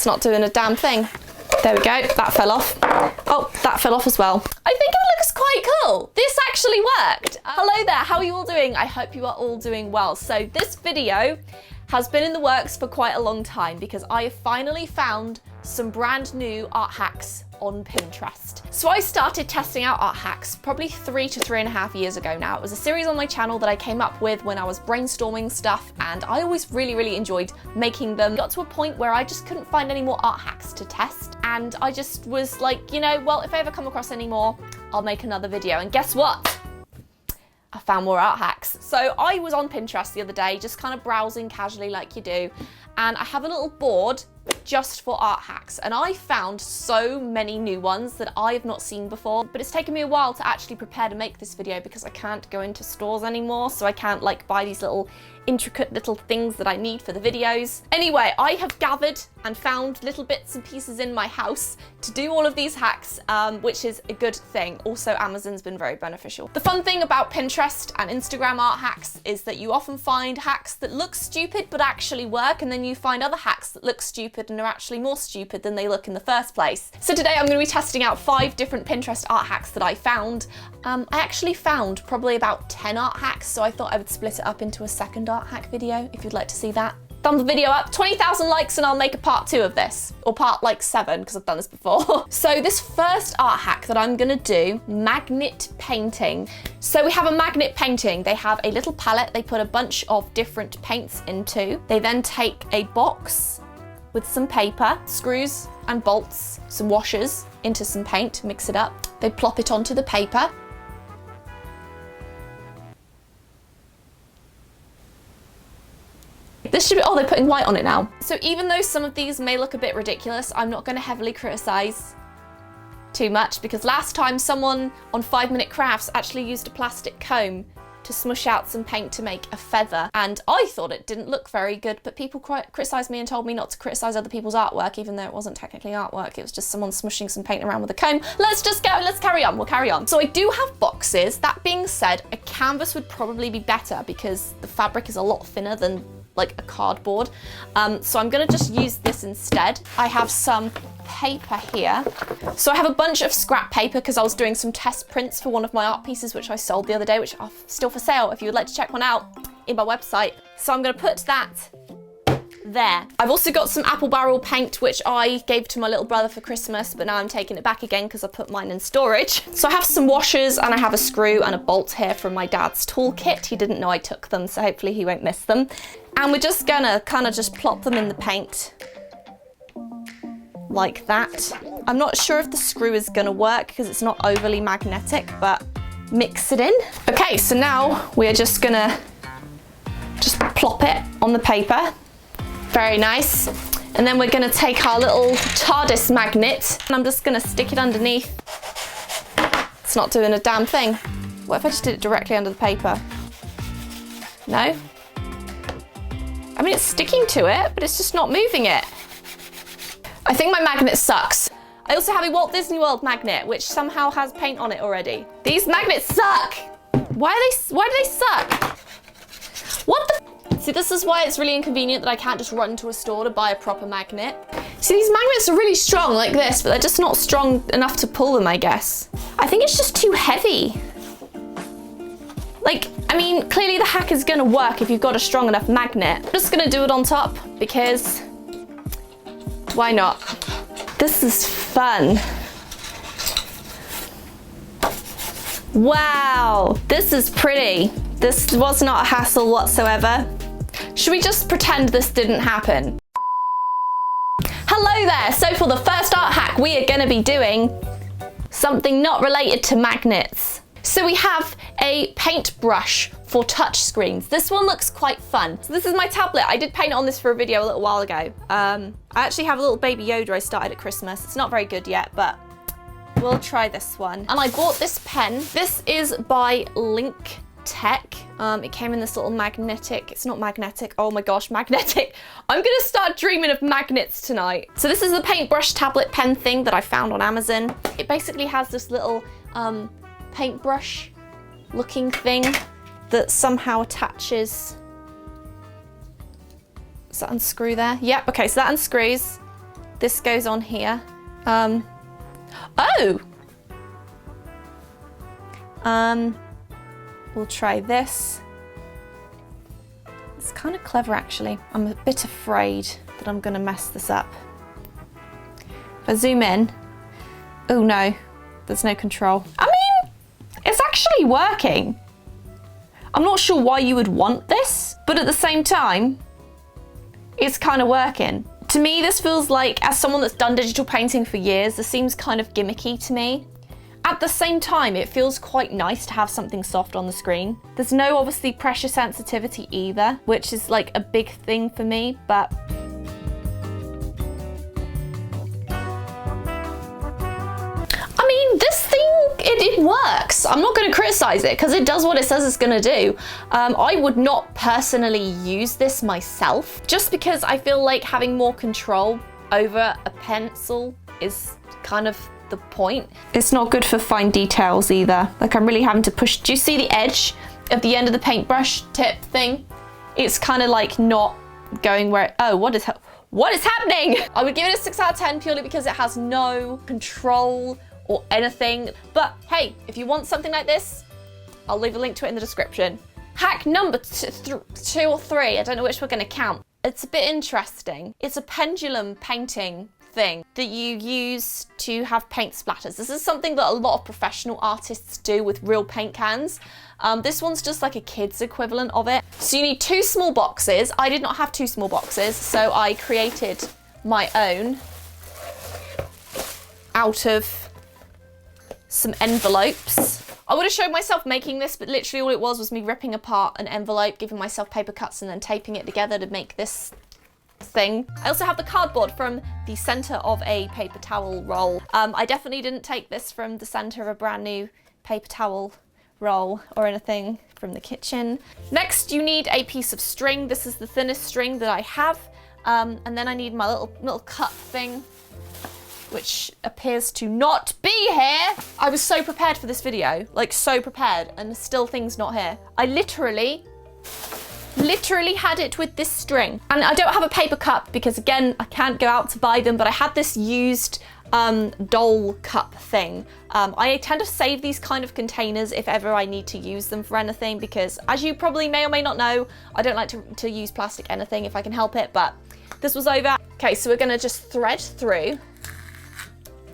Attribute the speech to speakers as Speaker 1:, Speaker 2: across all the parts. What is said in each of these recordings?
Speaker 1: It's not doing a damn thing. There we go, that fell off. Oh, that fell off as well. I think it looks quite cool. This actually worked. Hello there, how are you all doing? I hope you are all doing well. So this video has been in the works for quite a long time because I have finally found some brand new art hacks on Pinterest. So I started testing out art hacks probably 3 to 3.5 years ago now. It was a series on my channel that I came up with when I was brainstorming stuff, and I always really enjoyed making them. Got to a point where I just couldn't find any more art hacks to test, and I just was like, you know, well, if I ever come across any more, I'll make another video. And guess what? I found more art hacks. So I was on Pinterest the other day, just kind of browsing casually like you do, and I have a little board just for art hacks, and I found so many new ones that I have not seen before, but it's taken me a while to actually prepare to make this video because I can't go into stores anymore, so I can't like buy these little intricate little things that I need for the videos. Anyway, I have gathered and found little bits and pieces in my house to do all of these hacks, which is a good thing. Also, Amazon's been very beneficial. The fun thing about Pinterest and Instagram art hacks is that you often find hacks that look stupid but actually work, and then you find other hacks that look stupid and are actually more stupid than they look in the first place. So today I'm going to be testing out 5 different Pinterest art hacks that I found. I actually found probably about 10 art hacks, so I thought I would split it up into a second art hack video if you'd like to see that. Thumbs the video up, 20,000 likes and I'll make a part 2 of this, or part like 7 because I've done this before. So this first art hack that I'm gonna do, magnet painting. So we have a magnet painting. They have a little palette they put a bunch of different paints into. They then take a box with some paper, screws and bolts, some washers into some paint, mix it up. They plop it onto the paper. This should be, oh, they're putting white on it now. So even though some of these may look a bit ridiculous, I'm not going to heavily criticize too much, because last time someone on 5 Minute Crafts actually used a plastic comb to smush out some paint to make a feather, and I thought it didn't look very good, but people criticized me and told me not to criticize other people's artwork, even though it wasn't technically artwork, it was just someone smushing some paint around with a comb. Let's carry on, we'll carry on. So I do have boxes. That being said, a canvas would probably be better because the fabric is a lot thinner than like a cardboard. So I'm gonna just use this instead. I have some paper here. So I have a bunch of scrap paper because I was doing some test prints for one of my art pieces which I sold the other day, which are still for sale if you would like to check one out in my website. So I'm gonna put that there. I've also got some apple barrel paint which I gave to my little brother for Christmas, but now I'm taking it back again because I put mine in storage. So I have some washers and I have a screw and a bolt here from my dad's toolkit. He didn't know I took them, so hopefully he won't miss them. And we're just gonna kind of just plop them in the paint like that. I'm not sure if the screw is gonna work because it's not overly magnetic, but mix it in. Okay, so now we're just gonna just plop it on the paper. Very nice. And then we're gonna take our little TARDIS magnet and I'm just gonna stick it underneath. It's not doing a damn thing. What if I just did it directly under the paper? No? I mean, it's sticking to it, but it's just not moving it. I think my magnet sucks. I also have a Walt Disney World magnet, which somehow has paint on it already. These magnets suck. Why do they suck? What the? See, this is why it's really inconvenient that I can't just run to a store to buy a proper magnet. See, these magnets are really strong like this, but they're just not strong enough to pull them, I guess. I think it's just too heavy. Like, I mean, clearly the hack is gonna work if you've got a strong enough magnet. I'm just gonna do it on top because why not? This is fun. Wow, this is pretty. This was not a hassle whatsoever. Should we just pretend this didn't happen? Hello there, so for the first art hack, we are gonna be doing something not related to magnets. So we have a paintbrush for touch screens. This one looks quite fun. So this is my tablet. I did paint on this for a video a little while ago. I actually have a little baby Yoda I started at Christmas. It's not very good yet, but we'll try this one. And I bought this pen. This is by Link Tech. It came in this little magnetic, it's not magnetic, oh my gosh, magnetic. I'm gonna start dreaming of magnets tonight. So this is the paintbrush tablet pen thing that I found on Amazon. It basically has this little paintbrush looking thing that somehow attaches. Does that unscrew there? Yep, okay, so that unscrews. This goes on here. We'll try this. It's kind of clever actually. I'm a bit afraid that I'm gonna mess this up. If I zoom in, oh no, there's no control. I mean, it's actually working. I'm not sure why you would want this, but at the same time, it's kind of working. To me, this feels like, as someone that's done digital painting for years, this seems kind of gimmicky to me. At the same time, it feels quite nice to have something soft on the screen. There's no obviously pressure sensitivity either, which is like a big thing for me, but I mean, this thing, it works. I'm not going to criticize it because it does what it says it's going to do. I would not personally use this myself just because I feel like having more control over a pencil is kind of the point. It's not good for fine details either. Like, I'm really having to push. Do you see the edge of the end of the paintbrush tip thing? It's kind of like not going where, oh, what is happening? I would give it a 6 out of 10 purely because it has no control or anything. But hey, if you want something like this, I'll leave a link to it in the description. Hack number 2 or 3, I don't know which we're gonna count. It's a bit interesting. It's a pendulum painting thing that you use to have paint splatters. This is something that a lot of professional artists do with real paint cans. This one's just like a kid's equivalent of it. So you need 2 small boxes. I did not have 2 small boxes, so I created my own out of some envelopes. I would have showed myself making this, but literally all it was me ripping apart an envelope, giving myself paper cuts and then taping it together to make this thing. I also have the cardboard from the center of a paper towel roll. I definitely didn't take this from the center of a brand new paper towel roll or anything from the kitchen. Next, you need a piece of string. This is the thinnest string that I have. And then I need my little cut thing, which appears to not be here. I was so prepared for this video, like so prepared, and still things not here. I literally had it with this string. And I don't have a paper cup because again, I can't go out to buy them, but I had this used doll cup thing. I tend to save these kind of containers if ever I need to use them for anything, because as you probably may or may not know, I don't like to use plastic anything if I can help it, but this was over. Okay, so we're gonna just thread through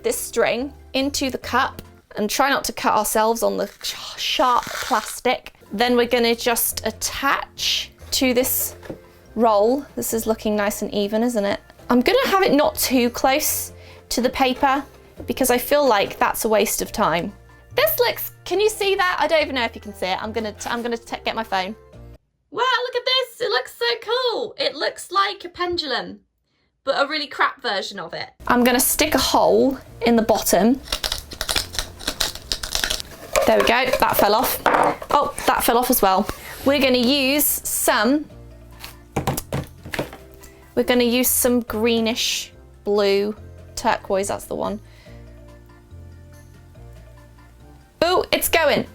Speaker 1: this string into the cup and try not to cut ourselves on the sharp plastic. Then we're gonna just attach to this roll. This is looking nice and even, isn't it? I'm gonna have it not too close to the paper because I feel like that's a waste of time. This looks, can you see that? I don't even know if you can see it. I'm gonna get my phone. Wow, look at this, it looks so cool. It looks like a pendulum, but a really crap version of it. I'm gonna stick a hole in the bottom. There we go, that fell off. Oh, that fell off as well. We're gonna use some greenish blue, turquoise, that's the one. Oh, it's going.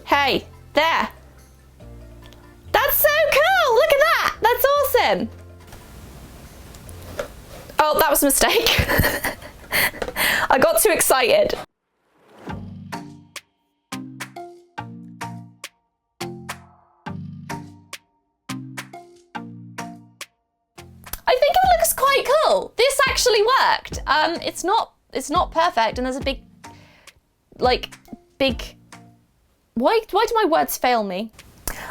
Speaker 1: Hey, there. That's so cool, look at that, that's awesome. Oh, that was a mistake. I got too excited. I think it looks quite cool. This actually worked. It's not perfect, and there's a big, why do my words fail me?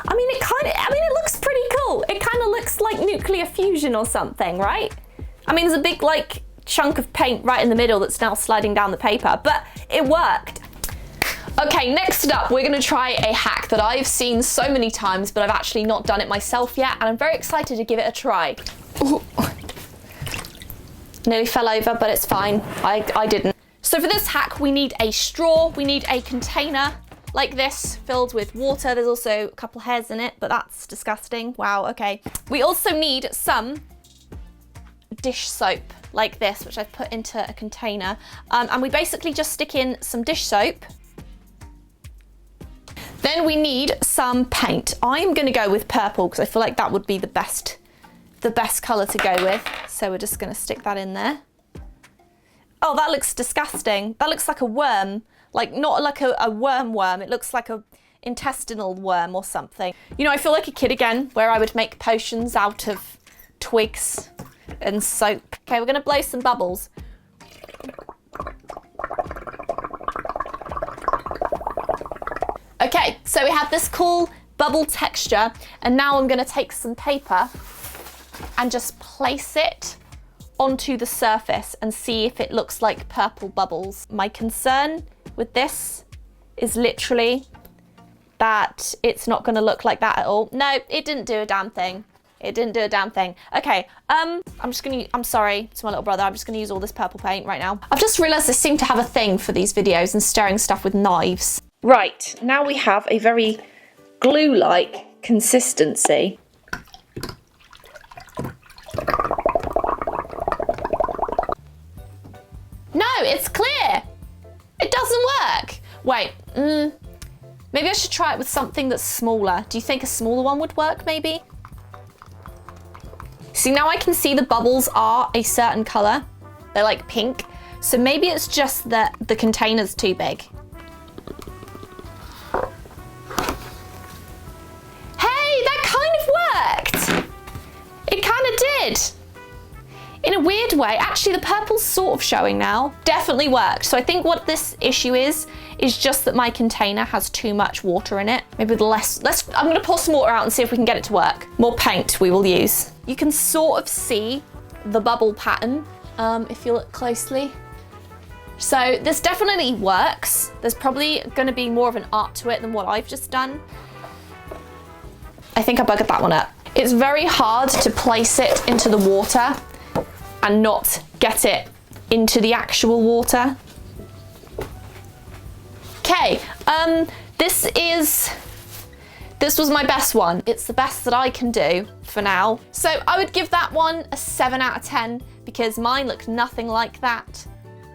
Speaker 1: I mean, it looks pretty cool. It kind of looks like nuclear fusion or something, right? I mean, there's a big chunk of paint right in the middle that's now sliding down the paper, but it worked. Okay, next up, we're gonna try a hack that I've seen so many times, but I've actually not done it myself yet, and I'm very excited to give it a try. Ooh. Nearly fell over, but it's fine. I didn't. So for this hack, we need a straw, we need a container like this filled with water. There's also a couple hairs in it, but that's disgusting. Wow, okay. We also need some dish soap like this, which I've put into a container. And we basically just stick in some dish soap. Then we need some paint. I'm gonna go with purple because I feel like that would be the best color to go with. So we're just gonna stick that in there. Oh, that looks disgusting. That looks like a worm. Like, not like a worm. It looks like a intestinal worm or something. You know, I feel like a kid again, where I would make potions out of twigs and soap. Okay, we're gonna blow some bubbles. Okay, so we have this cool bubble texture, and now I'm gonna take some paper and just place it onto the surface and see if it looks like purple bubbles. My concern with this is literally that it's not gonna look like that at all. No, it didn't do a damn thing. It didn't do a damn thing. Okay, I'm sorry to my little brother, I'm just gonna use all this purple paint right now. I've just realized I seem to have a thing for these videos and stirring stuff with knives. Right, now we have a very glue-like consistency. No, it's clear. It doesn't work. Wait, maybe I should try it with something that's smaller. Do you think a smaller one would work, maybe? See, now I can see the bubbles are a certain color. They're like pink. So maybe it's just that the container's too big. Hey, that kind of worked. It kind of did. In a weird way. Actually, the purple's sort of showing now. Definitely worked. So I think what this issue is just that my container has too much water in it. Maybe with less, I'm gonna pour some water out and see if we can get it to work. More paint we will use. You can sort of see the bubble pattern if you look closely. So this definitely works. There's probably gonna be more of an art to it than what I've just done. I think I buggered that one up. It's very hard to place it into the water and not get it into the actual water. Okay, this was my best one. It's the best that I can do for now. So I would give that one a 7 out of 10 because mine looked nothing like that.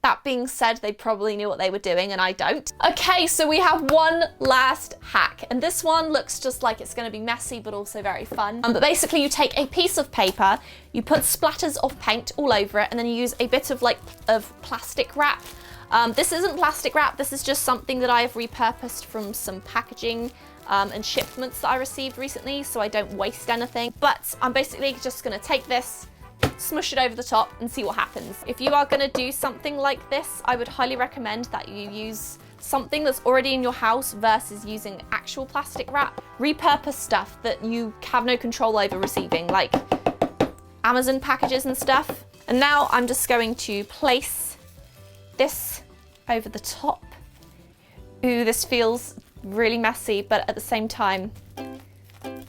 Speaker 1: That being said, they probably knew what they were doing and I don't. Okay, so we have one last hack, and this one looks just like it's gonna be messy but also very fun. But basically you take a piece of paper, you put splatters of paint all over it, and then you use a bit of plastic wrap. This isn't plastic wrap, this is just something that I have repurposed from some packaging and shipments that I received recently, so I don't waste anything. But I'm basically just gonna take this, smush it over the top and see what happens. If you are gonna do something like this, I would highly recommend that you use something that's already in your house versus using actual plastic wrap. Repurpose stuff that you have no control over receiving, like Amazon packages and stuff. And now I'm just going to place this over the top. Ooh, this feels really messy, but at the same time,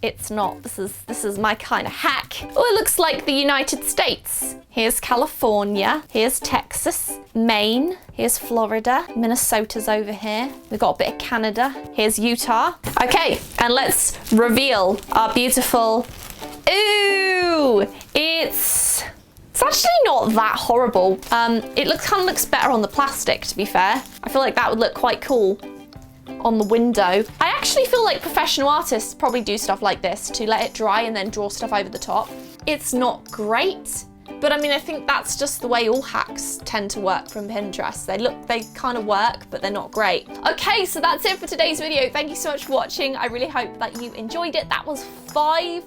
Speaker 1: it's not. This is my kind of hack. Oh, it looks like the United States. Here's California, here's Texas, Maine, here's Florida, Minnesota's over here. We've got a bit of Canada. Here's Utah. Okay, and let's reveal our beautiful, ooh, it's actually not that horrible. It kind of looks better on the plastic, to be fair. I feel like that would look quite cool on the window. I actually feel like professional artists probably do stuff like this to let it dry and then draw stuff over the top. It's not great, but I mean, I think that's just the way all hacks tend to work from Pinterest. They kind of work, but they're not great. Okay, so that's it for today's video. Thank you so much for watching. I really hope that you enjoyed it. That was 5,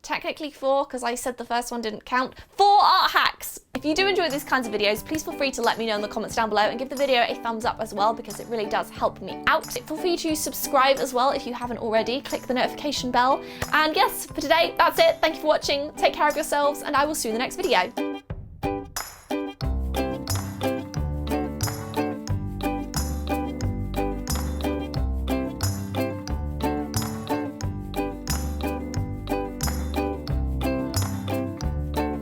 Speaker 1: technically 4, because I said the first one didn't count. 4 art hacks. If you do enjoy these kinds of videos, please feel free to let me know in the comments down below and give the video a thumbs up as well, because it really does help me out. Feel free to subscribe as well if you haven't already. Click the notification bell. And yes, for today, that's it. Thank you for watching. Take care of yourselves, and I will see you in the next video.